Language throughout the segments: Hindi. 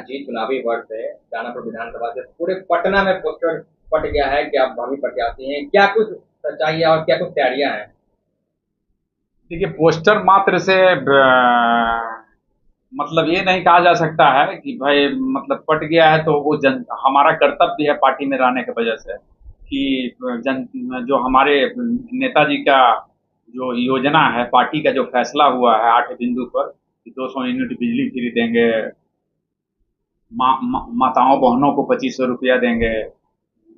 जी चुनावी वर्ष है, दानापुर विधानसभा से पूरे पटना में पोस्टर फट गया है कि आप भावी प्रत्याशी हैं। क्या कुछ सच्चाई है और क्या कुछ तैयारियां हैं? देखिए, पोस्टर मात्र से मतलब ये नहीं कहा जा सकता है कि भाई मतलब पट गया है तो वो जन हमारा कर्तव्य है पार्टी में रहने की वजह से कि जन जो हमारे नेताजी का जो योजना है, पार्टी का जो फैसला हुआ है 8 बिंदु पर कि 200 यूनिट बिजली फ्री देंगे, माताओं बहनों को 2500 रुपया देंगे,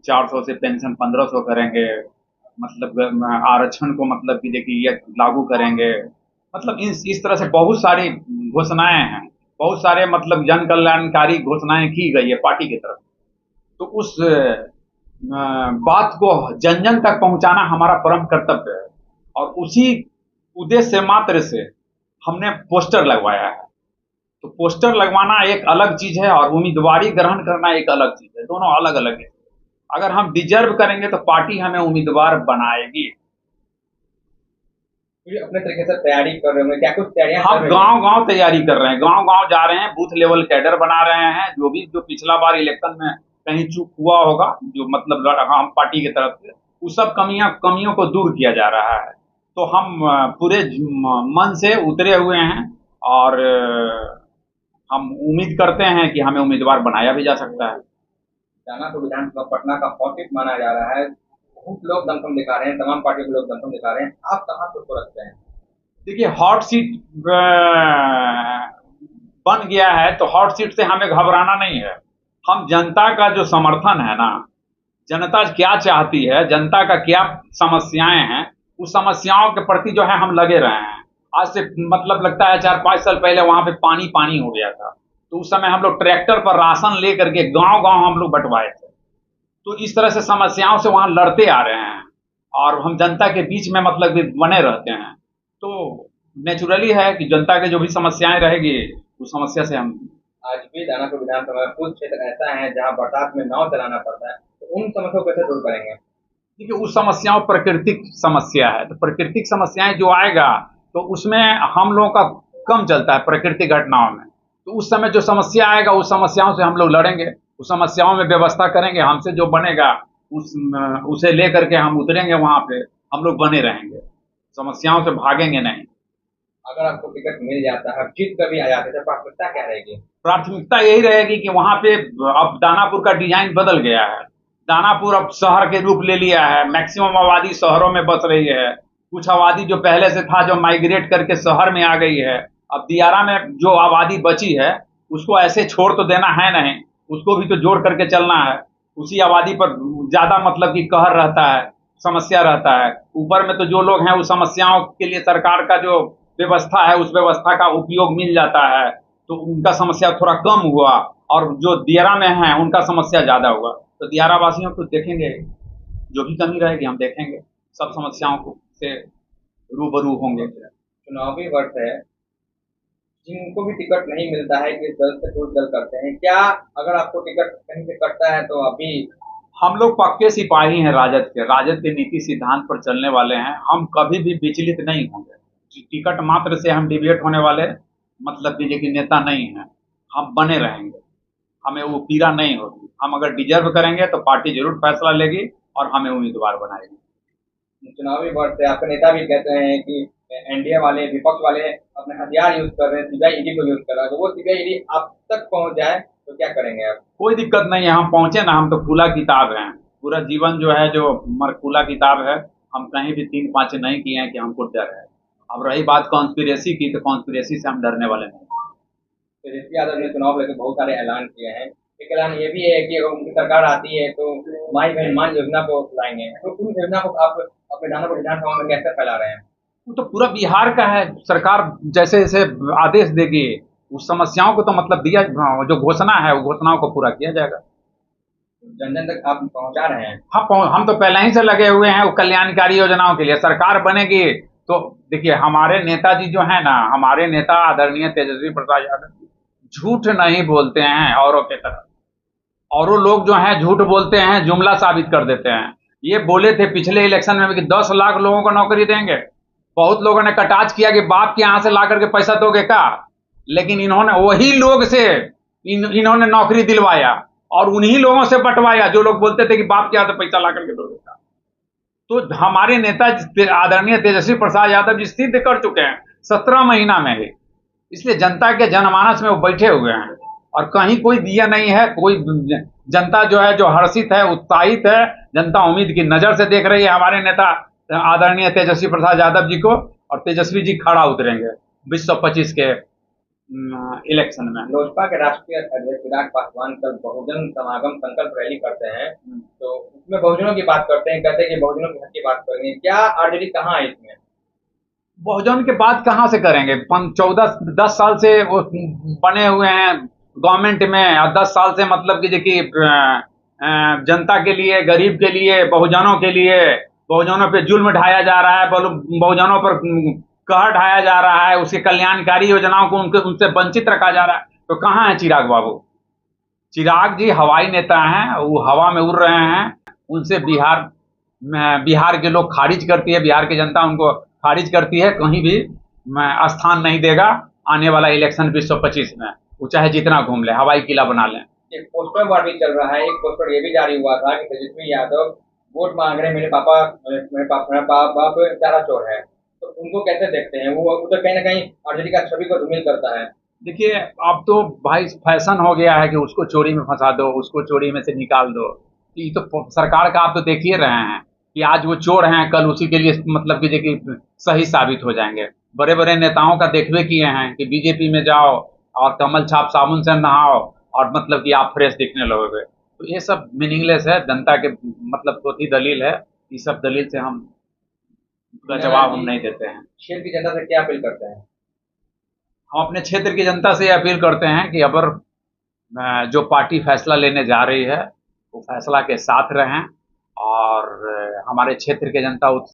400 से पेंशन 1500 करेंगे, मतलब आरक्षण को मतलब कि देखिए ये लागू करेंगे। मतलब इस तरह से बहुत सारी घोषणाएं हैं, बहुत सारे मतलब जन कल्याणकारी घोषणाएं की गई है पार्टी की तरफ। तो उस बात को जन जन तक पहुंचाना हमारा परम कर्तव्य है और उसी उद्देश्य मात्र से हमने पोस्टर लगवाया है। तो पोस्टर लगवाना एक अलग चीज है और उम्मीदवारी ग्रहण करना एक अलग चीज है, दोनों अलग अलग है। अगर हम डिजर्व करेंगे तो पार्टी हमें उम्मीदवार बनाएगी। फिर अपने तरीके से तैयारी कर रहे होंगे, क्या कुछ तैयारियां कर हम रहे हैं? गांव गांव तैयारी कर रहे हैं, गांव गांव जा रहे हैं, बूथ लेवल कैडर बना रहे हैं। जो पिछला बार इलेक्शन में कहीं चूक हुआ होगा, जो मतलब हम पार्टी की तरफ से, उस सब कमियों को दूर किया जा रहा है। तो हम पूरे मन से उतरे हुए हैं और हम उम्मीद करते हैं कि हमें उम्मीदवार बनाया भी जा सकता है। दानापुर विधानसभा पटना का हॉट सीट माना जा रहा है। बहुत लोग दमखम दिखा रहे हैं, तमाम पार्टियों के लोग दमखम दिखा रहे हैं। आप कहाँ से उसको रखते हैं? देखिए, हॉट सीट बन गया है तो हॉट सीट से हमें घबराना नहीं है। हम जनता का जो समर्थन है ना, जनता क्या चाहती है, जनता का क्या समस्याएं हैं, उस समस्याओं के प्रति जो है हम लगे रहे हैं। आज से मतलब लगता है 4-5 साल पहले वहां पे पानी पानी हो गया था, तो उस समय हम लोग ट्रैक्टर पर राशन ले करके गांव गांव हम लोग बंटवाए थे। तो इस तरह से समस्याओं से वहां लड़ते आ रहे हैं और हम जनता के बीच में मतलब कि बने रहते हैं। तो नेचुरली है कि जनता के जो भी समस्याएं रहेगी उस समस्या से हम। आज भी दानापुर विधानसभा में कुछ क्षेत्र ऐसा है जहाँ बरसात में नाव चलाना पड़ता है, तो उन समस्याओं को कैसे दूर करेंगे? देखिए, उस समस्याओं प्राकृतिक समस्या है, तो प्राकृतिक समस्याएं जो आएगा तो उसमें हम लोगों का कम चलता है प्राकृतिक घटनाओं में। तो उस समय जो समस्या आएगा उस समस्याओं से हम लोग लड़ेंगे, उस समस्याओं में व्यवस्था करेंगे, हमसे जो बनेगा उसे लेकर के हम उतरेंगे, वहां पे हम लोग बने रहेंगे, समस्याओं से भागेंगे नहीं। अगर आपको टिकट मिल जाता है, जीत कभी आ जाती है, तो प्राथमिकता क्या रहेगी? प्राथमिकता यही रहेगी कि वहां पे अब दानापुर का डिजाइन बदल गया है। दानापुर अब शहर के रूप ले लिया है, मैक्सिमम आबादी शहरों में बस रही है। कुछ आबादी जो पहले से था जो माइग्रेट करके शहर में आ गई है। अब दियारा में जो आबादी बची है उसको ऐसे छोड़ तो देना है नहीं, उसको भी तो जोड़ करके चलना है। उसी आबादी पर ज्यादा मतलब कि कहर रहता है, समस्या रहता है। ऊपर में तो जो लोग हैं उस समस्याओं के लिए सरकार का जो व्यवस्था है उस व्यवस्था का उपयोग मिल जाता है, तो उनका समस्या थोड़ा कम हुआ और जो दियारा में है उनका समस्या ज्यादा हुआ। तो दियारा वासियों को देखेंगे, जो भी कमी रहेगी हम देखेंगे, सब समस्याओं को से रूबरू होंगे। चुनावी वर्ष है, जिनको भी टिकट नहीं मिलता है कि दल से कुछ दल करते हैं, क्या अगर आपको टिकट कहीं से कटता है तो अभी? हम लोग पक्के सिपाही हैं राजद के नीति सिद्धांत पर चलने वाले हैं। हम कभी भी विचलित नहीं होंगे। टिकट मात्र से हम डिबेट होने वाले मतलब बीजेपी नेता नहीं हैं। हम बने रहेंगे, हमें वो पीड़ा नहीं होगी। हम अगर डिजर्व करेंगे तो पार्टी जरूर फैसला लेगी और हमें उम्मीदवार बनाएगी। चुनावी वर्ष है, आपके नेता भी कहते हैं कि एनडीए वाले, विपक्ष वाले अपने हथियार यूज कर रहे हैं, सीबीआई ईडी को यूज कर रहा है, तो वो सीबीआई ईडी आप तक पहुंच जाए तो क्या करेंगे आप? कोई दिक्कत नहीं है, हम पहुंचे ना, हम तो खुला किताब हैं। पूरा जीवन जो है जो खुला किताब है। हम कहीं भी 3-5 नहीं किए हैं कि हमको डर है। अब रही बात कॉन्स्पिरेसी की, तो कॉन्स्पिरेसी से हम डरने वाले नहीं। तेजस्वी यादव ने चुनाव लेकर बहुत सारे ऐलान किए हैं। एक ऐलान ये भी है कि अगर उनकी सरकार आती है तो माई बहन मान योजना को लाएंगे, तो उन योजना को आप अपने दानापुर विधानसभा में कैसे फैला रहे हैं? वो तो पूरा बिहार का है, सरकार जैसे जैसे आदेश देगी उस समस्याओं को तो मतलब दिया, जो घोषणा है वो घोषणाओं को पूरा किया जाएगा। जन जन तक आप पहुंचा रहे हैं? हम तो पहले ही से लगे हुए हैं वो कल्याणकारी योजनाओं के लिए। सरकार बनेगी तो देखिए, हमारे नेताजी जो है ना, हमारे नेता आदरणीय तेजस्वी प्रसाद यादव झूठ नहीं बोलते हैं औरों के तरह। औरों लोग जो हैं झूठ बोलते हैं, जुमला साबित कर देते हैं। ये बोले थे पिछले इलेक्शन में कि 10 लाख लोगों को नौकरी देंगे। बहुत लोगों ने कटाच किया कि बाप के यहां से ला करके पैसा दोगे का, लेकिन इन्होंने वही लोग से इन्होंने नौकरी दिलवाया और उन्हीं लोगों से बंटवाया जो लोग बोलते थे कि बाप के हाथ में पैसा ला करके दो देता। तो हमारे नेता आदरणीय तेजस्वी प्रसाद यादव जी सिद्ध कर चुके हैं 17 महीना में ही, इसलिए जनता के जनमानस में वो बैठे हुए हैं और कहीं कोई दिया नहीं है। कोई जनता जो है जो हर्षित है, उत्साहित है, जनता उम्मीद की नजर से देख रही है हमारे नेता आदरणीय तेजस्वी प्रसाद यादव जी को, और तेजस्वी जी खड़ा उतरेंगे 2025 के इलेक्शन में। लोजपा के राष्ट्रीय अध्यक्ष चिराग पासवान कल बहुजन समागम संकल्प रैली करते हैं, तो उसमें बहुजनों की बात करते हैं, कहते हैं कि बहुजनों के हक की बात करेंगे। क्या आरजेडी कहाँ है इसमें? बहुजन के बात कहाँ से करेंगे? 10 साल से वो बने हुए हैं गवर्नमेंट में, और 10 साल से मतलब कि देखिए जनता के लिए, गरीब के लिए, बहुजनों के लिए, बहुजनों पे जुल्म ढाया जा रहा है, बहुजनों पर कहर ढाया जा रहा है, उसके कल्याणकारी योजनाओं को उनसे वंचित रखा जा रहा है। तो कहाँ है चिराग बाबू? चिराग जी हवाई नेता हैं, वो हवा में उड़ रहे हैं। उनसे बिहार के लोग खारिज करती है, बिहार की जनता उनको खारिज करती है, कहीं भी स्थान नहीं देगा आने वाला इलेक्शन 2025 में। वो चाहे जितना घूम ले, हवाई किला बना लें। एक पोस्टर वार भी चल रहा है, एक पोस्टर ये भी जारी हुआ था कि तेजस्वी यादव वोट मांग रहे हैं, मेरे बाप चारा चोर है। तो उनको कैसे देखते हैं? वो तो कहीं ना कहीं आरजेडी का छवि को धूमिल करता है। देखिए, अब तो भाई फैशन हो गया है कि उसको चोरी में फंसा दो, उसको चोरी में से निकाल दो। ये तो सरकार का आप तो देख ही रहे हैं कि आज वो चोर हैं, कल उसी के लिए मतलब कि देखिए सही साबित हो जाएंगे। बड़े बड़े नेताओं का देखवे किए हैं कि बीजेपी में जाओ और कमल छाप साबुन से नहाओ और मतलब कि आप फ्रेश दिखने लगोगे। तो ये सब मीनिंगलेस है, जनता के मतलब चौथी दलील है। ये सब दलील से हम का जवाब हम नहीं देते हैं। क्षेत्र की जनता से क्या अपील करते हैं? हम अपने क्षेत्र की जनता से अपील करते हैं कि अगर जो पार्टी फैसला लेने जा रही है वो फैसला के साथ रहें, और हमारे क्षेत्र के जनता